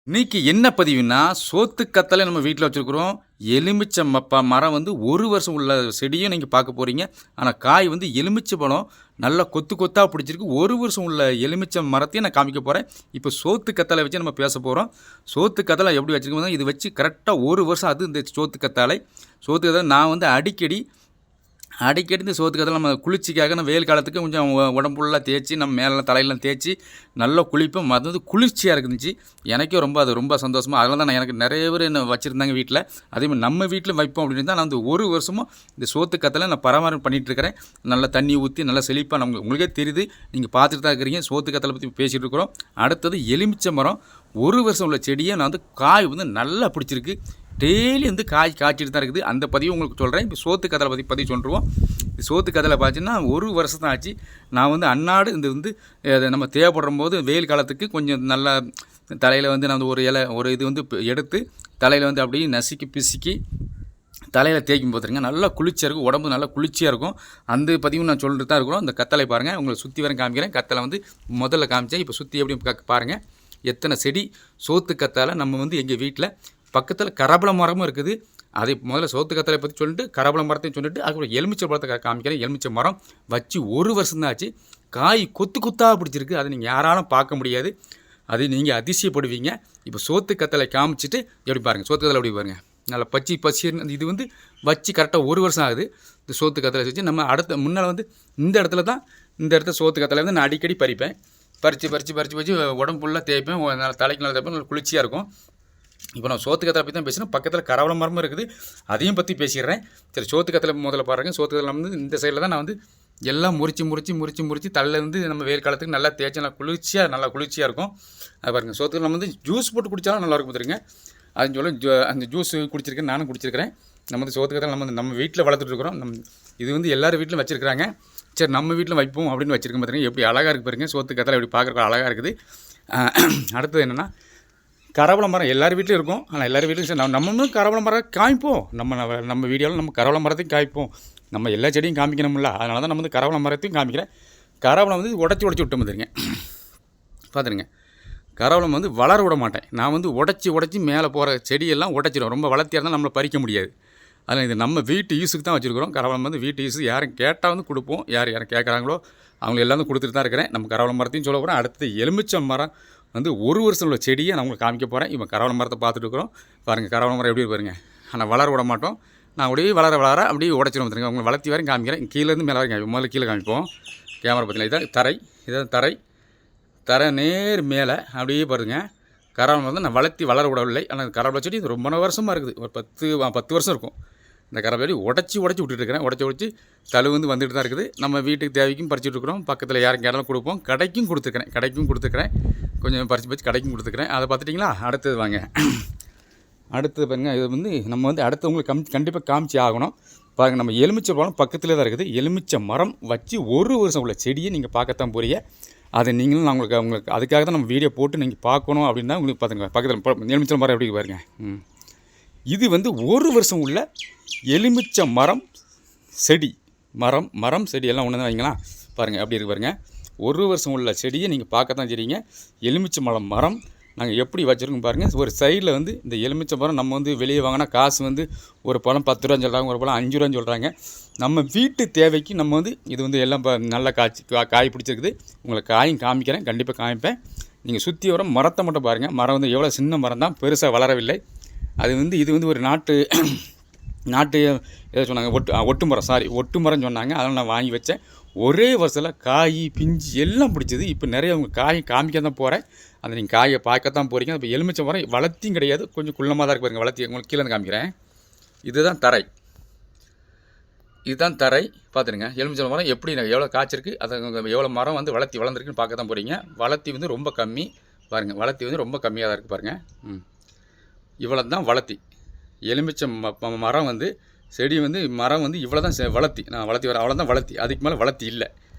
இன்னைக்கு என்ன பதிவுன்னா, சோத்து கத்தல நம்ம வீட்ல வச்சிருக்கிறோம். எலுமிச்சை மரம் வந்து 1 வருஷம் உள்ள செடியும் நீங்க பார்க்க போறீங்க. ஆனா காய் வந்து எலுமிச்சை பழம் நல்லா கொத்து கொத்தா பிடிச்சிருக்கு. 1 வருஷம் உள்ள எலுமிச்சை மரத்தையும் நான் காமிக்க போறேன். இப்போ சோத்து கத்தாழை வச்சு நம்ம பேச போறோம். சோத்து கத்தாழை எப்படி வச்சிருக்கோம்னா, இது வச்சு கரெக்ட்டா 1 வருஷம் ஆகுது இந்த சோத்து கத்தாழை. சோத்து கத்தாழை நான் வந்து அடிக்கடி இந்த சோத்து கத்தாழை நம்ம குளிர்ச்சிக்காக நம்ம வெயில் காலத்துக்கு கொஞ்சம் உடம்பு ஃபுல்லாக தேய்ச்சி நம்ம மேலெலாம் தலையெல்லாம் தேய்ச்சி நல்லா குளிப்போம். அது வந்து குளிர்ச்சியாக இருந்துச்சு. எனக்கே அது ரொம்ப சந்தோஷமாக அதனால தான் எனக்கு நிறைய பேர் என்ன வச்சுருந்தாங்க வீட்டில். அதேமாதிரி நம்ம வீட்டில் வைப்போம் அப்படின்னு தான் நான் வந்து 1 வருஷமும் இந்த சோத்து கத்தாழை நான் பராமரிப்பு பண்ணிகிட்ருக்கிறேன். நல்லா தண்ணி ஊற்றி நல்லா செழிப்பாக உங்களுக்கே தெரியுது, நீங்கள் பார்த்துட்டு தான் இருக்கிறீங்க. சோத்து கத்தாழை பற்றி பேசிகிட்டு இருக்கிறோம். அடுத்தது எலுமிச்சை மரம் 1 வருஷம் உள்ள செடியை நான் வந்து காய் வந்து நல்லா பிடிச்சிருக்கு. டெய்லி வந்து காய் காய்ச்சிட்டு தான் இருக்குது. அந்த பதிவு உங்களுக்கு சொல்கிறேன். இப்போ சோத்து கத்தாழை பதிவு சொல்லிடுவோம். சோத்து கத்தாழை பார்த்தீங்கன்னா 1 வருஷம் தான் ஆச்சு. நான் வந்து அன்னாடு இந்த வந்து நம்ம தேவைப்படும் போது வெயில் காலத்துக்கு கொஞ்சம் நல்லா தலையில் வந்து நான் ஒரு இலை இது வந்து எடுத்து தலையில் வந்து அப்படியே நசுக்கி பிசுக்கி தலையில் தேய்க்கும் போதுங்க நல்லா குளிர்ச்சியாக இருக்கும். உடம்பு நல்லா குளிர்ச்சியாக இருக்கும். அந்த பதிவு நான் சொல்லிட்டு தான் இருக்கிறோம். இந்த கத்தாழை பாருங்கள், உங்களை சுற்றி வர காமிக்கிறேன். கத்தாழை வந்து முதல்ல காமிச்சேன். இப்போ சுற்றி எப்படி பாருங்கள், எத்தனை செடி சோத்து கத்தாழை நம்ம வந்து எங்கள் வீட்டில் பக்கத்தில் கரபல மரமும் இருக்குது. அதை முதல்ல சோத்து கத்தாழை பற்றி சொல்லிட்டு கரபல மரத்தையும் சொல்லிட்டு அதுக்கப்புறம் எலுமிச்சை பழத்தை காமிக்கிறேன். எலுமிச்சை மரம் வச்சு 1 வருஷம் தான் ஆச்சு. காய் கொத்து கொத்தாக பிடிச்சிருக்கு. அதை நீங்கள் யாராலும் பார்க்க முடியாது. அது நீங்கள் அதிசயப்படுவீங்க. இப்போ சோத்து கத்தாழை காமிச்சிட்டு எப்படி பாருங்கள், சோத்து கத்தாழை எப்படி பாருங்கள், நல்லா பசி. இது வந்து வச்சு கரெக்டாக 1 வருஷம் ஆகுது. இந்த சோத்து கத்தாழை வச்சு நம்ம முன்னால் வந்து இந்த இடத்துல சோத்து கத்தாழை வந்து நான் அடிக்கடி பறிப்பேன். பறித்து உடம்பு ஃபுல்லாக தேய்ப்பேன். தலைக்கு நல்லா தேய்ப்பேன். நல்லா குளிர்ச்சியாக இருக்கும். இப்போ நான் சோத்து கத்தாழை பற்றி தான் பேசுகிறேன். பக்கத்தில் கரவள மரமும் இருக்குது, அதையும் பற்றி பேசிடுறேன். சரி, சோத்து கத்தாழை முதல்ல பாருங்கள். சோத்து கத்தாழை வந்து இந்த சைடில் தான் நான் வந்து எல்லாம் முறிச்சு தலையில் வந்து நம்ம வெயில் காலத்துக்கு நல்லா தேய்ச்சி நல்லா குளிர்ச்சியாக இருக்கும். அது பாருங்கள், சோத்து நம்ம வந்து ஜூஸ் போட்டு குடித்தாலும் நல்லாயிருக்கும் பார்த்துருங்க. அதுன்னு சொல்ல அந்த ஜூஸ் குடிச்சிருக்கேன், நானும் குடிச்சிருக்கிறேன். நம்ம வந்து சோத்து கத்தாழை நம்ம வீட்டில் வளர்த்துட்ருக்குறோம். இது வந்து எல்லாரும் வீட்டிலும் வச்சுருக்கிறாங்க. சரி, நம்ம வீட்டில் வைப்போம் அப்படின்னு வச்சுருக்கேன். பார்த்துருங்க எப்படி அழகாக இருக்குது பாருங்கள். சோத்து கத்தாழை எப்படி பார்க்குறக்கு அழகாக இருக்குது. அடுத்தது என்னென்னா, கரவள மரம் எல்லார் வீட்லையும் இருக்கும். ஆனால் எல்லார் வீட்லையும் சரி நம்மளும் கரவள மரம் காமிப்போம். நம்ம வீடியோவில் நம்ம கரவள மரத்தையும் காமிப்போம். நம்ம எல்லா செடியும் காமிக்கணும்ல, அதனால தான் நம்ம வந்து கரவள மரத்தையும் காமிக்கிறேன். கரவளம் வந்து உடச்சி விட்டு வந்துருங்க. பார்த்துருங்க, கரவளம் வந்து வளர விட மாட்டேன். நான் வந்து உடச்சி மேலே போகிற செடியெல்லாம் உடச்சிடும். ரொம்ப வளர்த்தியாக இருந்தால் நம்மளை பறிக்க முடியாது. அதில் இது நம்ம வீட்டு யூஸுக்கு தான் வச்சுருக்கிறோம். கரவளம் வந்து வீட்டு யூஸுக்கு யாரும் கேட்டால் வந்து கொடுப்போம். யார் கேட்குறாங்களோ அவங்க எல்லாம் வந்து கொடுத்துட்டு தான் இருக்கிறேன். நம்ம கரவள மரத்தையும் சொல்ல போகிறேன். அடுத்து எலுமிச்சை மரம் வந்து 1 வருஷம் உள்ள செடியை நான் உங்களுக்கு காமிக்க போகிறேன். இப்போ கரவள மரத்தை பார்த்துட்டு இருக்கிறோம். பாருங்கள், கரவள மரம் எப்படி பாருங்கள். ஆனால் வளர விட மாட்டோம். நான் அப்படியே வளர அப்படியே உடச்சிடும் வந்துருங்க. அவங்க வளர்த்தி வரையும் காமிக்கிறேன். கீழேருந்து மேலே வரைக்கும் முதல்ல கீழே காமிப்போம். கேமரா பார்த்தீங்கன்னா இதான் தரை நேர் மேலே அப்படியே பாருங்கள். கரவள மரம் வந்து நான் வளர விடவில்லை. ஆனால் கரவள செடி ரொம்ப வருஷமாக இருக்குது. ஒரு 10 வருஷம் இருக்கும். இந்த கரவளை உடச்சி விட்டுட்டுருக்கிறேன். உடச்சி தழு வந்து வந்துட்டு தான் இருக்குது. நம்ம வீட்டுக்கு தேவைக்கும் பறிச்சுட்டு இருக்கிறோம். பக்கத்தில் யாரும் கேட்டாலும் கொடுப்போம். கடைக்கும் கொடுத்துருக்கிறேன். கொஞ்சம் பறித்து கடைக்கும் கொடுத்துருக்கிறேன். அதை பார்த்துட்டிங்களா? அடுத்தது வாங்க. அடுத்தது பாருங்கள், இது வந்து நம்ம வந்து அடுத்து உங்களுக்கு கண்டிப்பாக காமிச்சு ஆகணும். பாருங்கள், நம்ம எலுமிச்சை பழம் பக்கத்தில் தான் இருக்குது. எலுமிச்சை மரம் வச்சு 1 வருஷம் உள்ள செடியை நீங்கள் பார்க்கத்தான் போறீங்க. அதை நீங்களும் நான் உங்களுக்கு அதுக்காக தான் நம்ம வீடியோ போட்டு நீங்கள் பார்க்கணும் அப்படின்னு தான் உங்களுக்கு பார்த்துங்க. பக்கத்தில் எலுமிச்சை மரம் எப்படி பாருங்கள். இது வந்து 1 வருஷம் உள்ள எலுமிச்சை மரம் செடி. மரம் செடி எல்லாம் ஒன்று தான் வைங்களா. பாருங்கள் அப்படி இருக்கு பாருங்கள். 1 வருஷம் உள்ள செடியை நீங்கள் பார்க்கத்தான் செய்றீங்க. எலுமிச்சை மரம் நாங்கள் எப்படி வச்சுருக்கோம் பாருங்கள். ஒரு சைடில் வந்து இந்த எலுமிச்சை மரம் நம்ம வந்து வெளியே வாங்கினா காசு வந்து ஒரு பழம் 10 ரூபான்னு சொல்கிறாங்க, ஒரு பழம் 5 ரூபான்னு சொல்கிறாங்க. நம்ம வீட்டு தேவைக்கு நம்ம வந்து இது வந்து எல்லாம் நல்லா காய் பிடிச்சிருக்குது. உங்களுக்கு காயும் காமிக்கிறேன், கண்டிப்பாக காமிப்பேன். நீங்கள் சுற்றி வர மரத்தை மட்டும் பாருங்கள். மரம் வந்து எவ்வளோ சின்ன மரம் தான், பெருசாக வளரவில்லை. அது வந்து இது வந்து ஒரு நாட்டு எதை சொன்னாங்க, ஒட்டு மரம் சொன்னாங்க. அதனால் நான் வாங்கி வச்சேன். ஒரே வருஷத்தில் காய் பிஞ்சு எல்லாம் பிடிச்சது. இப்போ நிறைய அவங்க காய் காமிக்க தான் போகிறேன். அதை நீங்கள் காயை பார்க்கத்தான் போகிறீங்க. இப்போ எலுமிச்சை மரம் வளர்த்தியும் கிடையாது, கொஞ்சம் குள்ளமாக தான் இருக்கு பாருங்கள். வளர்த்தி உங்களுக்கு கீழே காமிக்கிறேன். இதுதான் தரை பார்த்துருங்க. எலுமிச்சை மரம் எப்படி எவ்வளோ காய்ச்சிருக்கு, அதை எவ்வளோ மரம் வந்து வளர்ந்துருக்குன்னு பார்க்க தான் போகிறீங்க. வளர்த்தி வந்து ரொம்ப கம்மி பாருங்கள். வளர்த்தி வந்து ரொம்ப கம்மியாக தான் இருக்குது பாருங்கள். இவ்வளோ தான் வளர்த்தி. எலுமிச்சை மரம் வந்து செடி வந்து மரம் வந்து இவ்வளோ தான் வளர்த்தி. நான் வளர்த்தி வரேன், அவ்வளோ தான் வளர்த்தி. அதுக்கு மேலே வளர்த்தி இல்லை.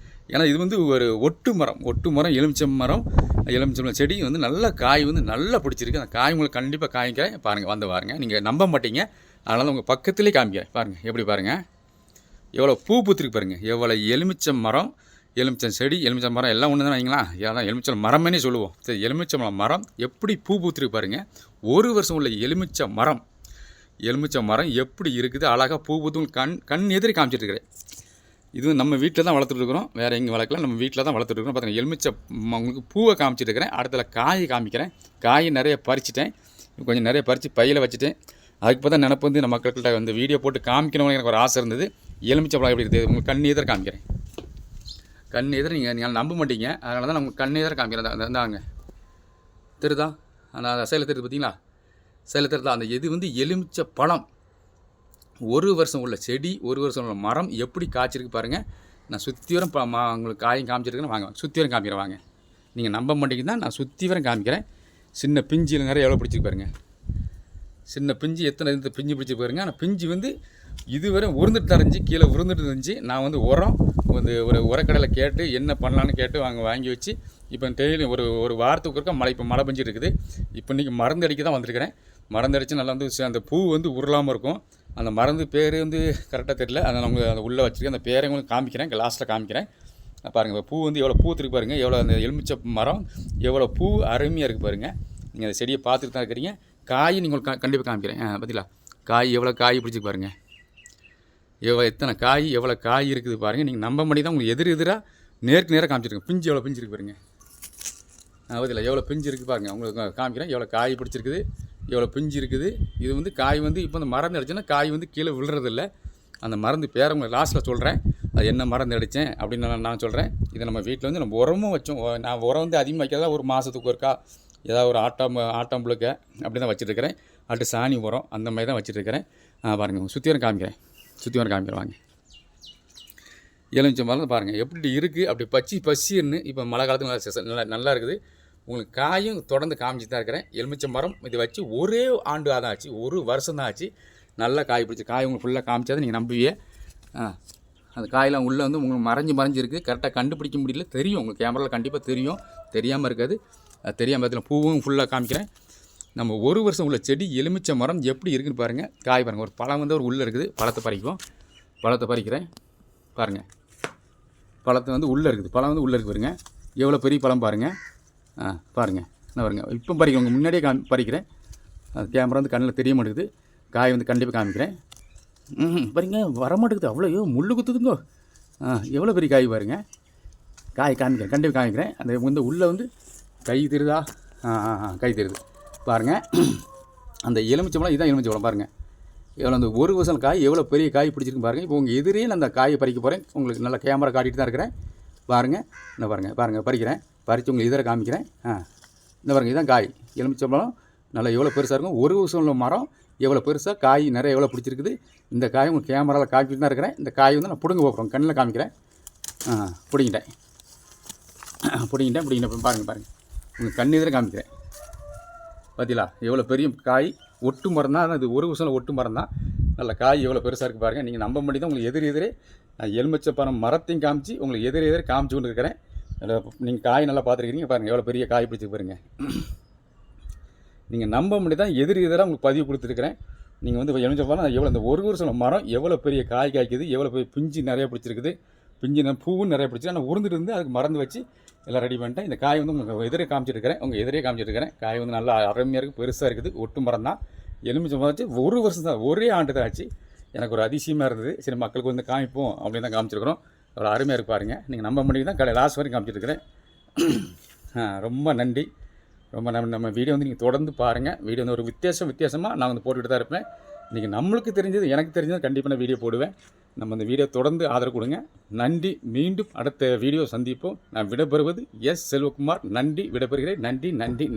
ஏன்னா இது வந்து ஒரு ஒட்டு மரம் எலுமிச்சை மரம் செடி வந்து நல்ல காய் வந்து நல்லா பிடிச்சிருக்கு. அந்த காய் உங்களுக்கு கண்டிப்பாக காய்க்கிறேன். பாருங்கள், பாருங்கள். நீங்கள் நம்ப மாட்டீங்க, அதனால் உங்கள் பக்கத்துலேயே காமிக்கிறேன். பாருங்கள் எப்படி பாருங்கள், எவ்வளோ பூ பூத்துருக்கு பாருங்கள். எவ்வளோ எலுமிச்சை மரம் எலுமிச்சம் செடி எலுமிச்சம் மரம் எல்லாம் ஒன்று தான் வைங்களா, ஏன்னா எலுமிச்சம் மரம்னே சொல்லுவோம். சரி, எலுமிச்சம் மரம் எப்படி பூ பூத்துருக்கு பாருங்கள். ஒரு வருஷம் உள்ள எலுமிச்சம் மரம் எப்படி இருக்குது, அழகாக பூ பூத்து கண் எதிரி காமிச்சிட்ருக்கிறேன். இது நம்ம வீட்டில் தான் வளர்த்துட்ருக்குறோம், வேறு எங்கே வளர்க்கலாம், நம்ம வீட்டில் தான் வளர்த்துட்ருக்குறோம். பார்த்தீங்கன்னா எலுமிச்சம் உங்களுக்கு பூவை காமிச்சிட்ருக்கிறேன். அடுத்தல காயை காமிக்கிறேன். காயை நிறைய பறிச்சிட்டேன், கொஞ்சம் நிறைய பறித்து பையில் வச்சுட்டேன். அதுக்கு பார்த்தா நினப்பு வந்து நம்ம மக்கள்கிட்ட வந்து வீடியோ போட்டு காமிக்கணும்னு எனக்கு ஒரு ஆசை இருந்தது. எலுமிச்சை பழம் எப்படி இருக்குது உங்களுக்கு கண் எதிர காமிக்கிறேன். கண் எதிர நீங்கள் நம்ப மாட்டீங்க, அதனால தான் நம்ம கண் எதிர காமிக்கிறேன். தாங்க தெரியுதா, அந்த சேலை தெரியுது பார்த்தீங்களா, சேலை தெரியுதா, அந்த இது வந்து எலுமிச்சை பழம். ஒரு வருஷம் உள்ள செடி, ஒரு வருஷம் உள்ள மரம் எப்படி காய்ச்சிருக்கு பாருங்கள். நான் சுற்றி வரம் உங்களுக்கு காயும் காமிச்சிருக்கேன்னு வாங்க, சுற்றி வரம் காமிக்கிறேன் வாங்க. நீங்கள் நம்ப மாட்டேங்குது தான், நான் சுற்றி வரம் காமிக்கிறேன். சின்ன பிஞ்சில் நிறைய எவ்வளோ பிடிச்சிருக்கு பாருங்கள். சின்ன பிஞ்சு எத்தனை பிஞ்சு பிடிச்சி பாருங்க. ஆனால் பிஞ்சு வந்து இதுவரை உருந்துட்டு தான் இருந்துச்சு, கீழே உருந்துட்டு இருந்துச்சு. நான் வந்து உரம் வந்து ஒரு உரக்கடையில் கேட்டு என்ன பண்ணலான்னு கேட்டு வாங்கி வச்சு இப்போ டெய்லி ஒரு வாரத்துக்கு ஒருக்கா இப்போ மழை பெஞ்சிட்டு இருக்குது. இப்போ இன்றைக்கி மருந்து அடிக்க தான் வந்திருக்கிறேன். மருந்து அடித்து நல்லா வந்து அந்த பூ வந்து உருளாமல் இருக்கும். அந்த மருந்து பேர் வந்து கரெக்டாக தெரியல, அதை நம்ம அதை உள்ளே வச்சுருக்கேன். அந்த பேரை உங்களுக்கு காமிக்கிறேன், லாஸ்ட்டில் காமிக்கிறேன். பாருங்கள் பூ வந்து எவ்வளோ பூத்துருக்கு பாருங்கள். எவ்வளோ அந்த எலுமிச்சை மரம் எவ்வளோ பூ அருமையாக இருக்குது பாருங்கள். நீங்கள் அந்த செடியை பார்த்துட்டு தான் இருக்கிறீங்க. காய் நீங்கள் கண்டிப்பாக காமிக்கிறேன். பார்த்தீங்களா காய் எவ்வளோ காய் பிடிச்சி பாருங்கள். எத்தனை காய் எவ்வளோ காய் இருக்குது பாருங்கள். நீங்கள் நம்ப மாட்டேங்க தான் உங்களுக்கு எதிராக நேருக்கு காமிச்சிருக்கேன். பிஞ்சு எவ்வளோ பிஞ்சு இருக்குது பாருங்கள். பார்த்தீங்களா எவ்வளோ பிஞ்சு இருக்குது பாருங்கள். உங்களுக்கு காமிக்கிறேன் எவ்வளோ காய் பிடிச்சிருக்குது, எவ்வளோ பிஞ்சு இருக்குது. இது வந்து காய் வந்து இப்போ அந்த மருந்து அடிச்சேன்னா காய் வந்து கீழே விழுறதில்ல. அந்த மருந்து பேரை உங்களுக்கு லாஸ்ட்டில் சொல்கிறேன். அது என்ன மருந்து அடித்தேன் அப்படின்னு நான் சொல்கிறேன். இதை நம்ம வீட்டில் வந்து நம்ம உரமும் வச்சோம். நான் உரம் வந்து அதிகமாக வைக்கிறதா ஒரு மாதத்துக்கு ஒருக்கா ஏதாவது ஒரு ஆட்டாம் புழுக்க அப்படி தான் வச்சுட்ருக்கிறேன். அடுத்து சாணி உரம் அந்த மாதிரி தான் வச்சுட்ருக்கிறேன். பாருங்கள் சுற்றி வர காமிக்கிறேன் வாங்க. எலுமிச்சம் மரம் பாருங்கள் எப்படி இருக்குது, அப்படி பச்சின்னு இப்போ மழை காலத்துக்கு நல்லா இருக்குது. உங்களுக்கு காயும் தொடர்ந்து காமிச்சு தான் இருக்கிறேன். எலுமிச்சம் மரம் இது வச்சு ஒரே ஆண்டு தான் ஆச்சு, ஒரு வருஷம் தான் ஆச்சு. நல்லா காய் பிடிச்சி காய் உங்களுக்கு ஃபுல்லாக காமிச்சா நீங்கள் நம்புவீங்க. அந்த காயெல்லாம் உள்ளே வந்து உங்களுக்கு மறைஞ்சு இருக்குது. கரெக்டாக கண்டுபிடிக்க முடியல, தெரியும் உங்களுக்கு கேமராவில் கண்டிப்பாக தெரியும், தெரியாமல் இருக்காது. தெரியாமல் இதில் பூவும் ஃபுல்லாக காமிக்கிறேன். நம்ம ஒரு வருஷம் உள்ள செடி எலுமிச்சை மரம் எப்படி இருக்குதுன்னு பாருங்கள். காய் பாருங்கள், ஒரு பழம் வந்து ஒரு உள்ளே இருக்குது. பழத்தை பறிக்கிறேன் பாருங்கள். பழத்தை வந்து உள்ளே இருக்குது, பழம் வந்து உள்ளே இருக்குது பாருங்க. எவ்வளோ பெரிய பழம் பாருங்கள். பாருங்கள் என்ன பாருங்கள். இப்போ பறிக்கிறேன், முன்னாடியே பறிக்கிறேன். அது கேமரா வந்து கண்ணில் தெரிய மாட்டேங்குது. காய் வந்து கண்டிப்பாக காமிக்கிறேன். பாருங்க வர மாட்டேங்குது, அவ்வளோ முள்ளு குத்துதுங்கோ. எவ்வளோ பெரிய காய் பாருங்கள். காய் காமிக்கிறேன், கண்டிப்பாக காமிக்கிறேன். அந்த வந்து உள்ளே வந்து கை தெரியுதா, கை தெரியுது பாருங்கள். அந்த எலுமிச்சை பழம் இதுதான் எலுமிச்சை பழம் பாருங்கள். எவ்வளோ அந்த ஒரு வருஷம் காய் எவ்வளோ பெரிய காய் பிடிச்சிருக்கு பாருங்கள். இப்போ உங்கள் எதிரே நான் அந்த காயை பறிக்க போகிறேன். உங்களுக்கு நல்லா கேமரா காட்டிகிட்டு தான் இருக்கிறேன். பாருங்கள் என்ன பாருங்கள் பறிக்கிறேன். பறித்து உங்களுக்கு இதில் காமிக்கிறேன். இந்த பாருங்கள் இதுதான் காய் எலுமிச்சை பழம். நல்லா எவ்வளோ பெருசாக இருக்கும். ஒரு வருஷம் உள்ள மரம் எவ்வளோ பெருசாக காய் நிறைய எவ்வளோ பிடிச்சிருக்குது. இந்த காய் உங்கள் கேமராவில் காமிக்கிட்டு தான் இருக்கிறேன். இந்த காய் வந்து நான் பிடுங்க போகிறோம், கண்ணில் காமிக்கிறேன். பிடிங்கிட்டேன் பாருங்கள். உங்கள் கண் எதிர காமிக்கிறேன். பார்த்தீங்களா எவ்வளோ பெரிய காய். ஒட்டு மரம் தான் இது, ஒரு வருஷம் ஒட்டு மரம் தான். நல்ல காய் எவ்வளோ பெருசாக இருக்குது பாருங்கள். நீங்கள் நம்ப முடியும் தான் உங்களுக்கு எதிரே நான் எலுமிச்சை பழம் மரத்தையும் காமிச்சு உங்களுக்கு எதிரே காமிச்சு கொண்டு இருக்கிறேன். நீங்கள் காய் நல்லா பார்த்துருக்கீங்க பாருங்கள். எவ்வளோ பெரிய காய் பிடிச்சி பாருங்கள். நீங்கள் நம்ப முடியும் தான் எதிராக உங்களுக்கு பதிவு கொடுத்துருக்கிறேன். நீங்கள் வந்து எலுமிச்சை பழம் எவ்வளோ இந்த ஒரு வருஷம் மரம் எவ்வளோ பெரிய காய் காய்க்குது, எவ்வளோ பெரிய பிஞ்சு நிறைய பிடிச்சிருக்குது. பிஞ்சு பூவும் நிறைய பிடிச்சி ஆனால் உருந்துட்டு இருந்து அதுக்கு மறந்து வச்சு எல்லாம் ரெடி பண்ணிட்டேன். இந்த காய் வந்து உங்களுக்கு எதிரே காமிச்சிருக்கிறேன். காய் வந்து நல்லா அருமையாக இருக்குது, பெருசாக இருக்குது. ஒட்டு மரம் தான் எலுமிச்சை மரம் வச்சு ஒரு வருஷம் தான், ஒரே ஆண்டு தான் ஆச்சு. எனக்கு ஒரு அதிசயமாக இருந்தது. சரி மக்களுக்கு வந்து காமிப்போம் அப்படின்னு தான் காமிச்சிருக்கிறோம். அவ்வளோ அருமையாக இருக்கு பாருங்கள். நீங்கள் நம்ப முடியும் தான் லாஸ்ட் வரைக்கும் காமிச்சிருக்கிறேன். ரொம்ப நன்றி. நம்ம வீடியோ வந்து நீங்கள் தொடர்ந்து பாருங்கள். வீடியோ வந்து ஒரு வித்தியாசமாக நான் வந்து போட்டுக்கிட்டு தான் இருப்பேன். இன்றைக்கி நம்மளுக்கு தெரிஞ்சது எனக்கு தெரிஞ்சது கண்டிப்பாக நான் வீடியோ போடுவேன். நம்ம அந்த வீடியோ தொடர்ந்து ஆதரவு கொடுங்க. நன்றி. மீண்டும் அடுத்த வீடியோ சந்திப்போம். நான் விடைபெறுவது எஸ். செல்வகுமார். நன்றி. விடைபெறுகிறேன். நன்றி.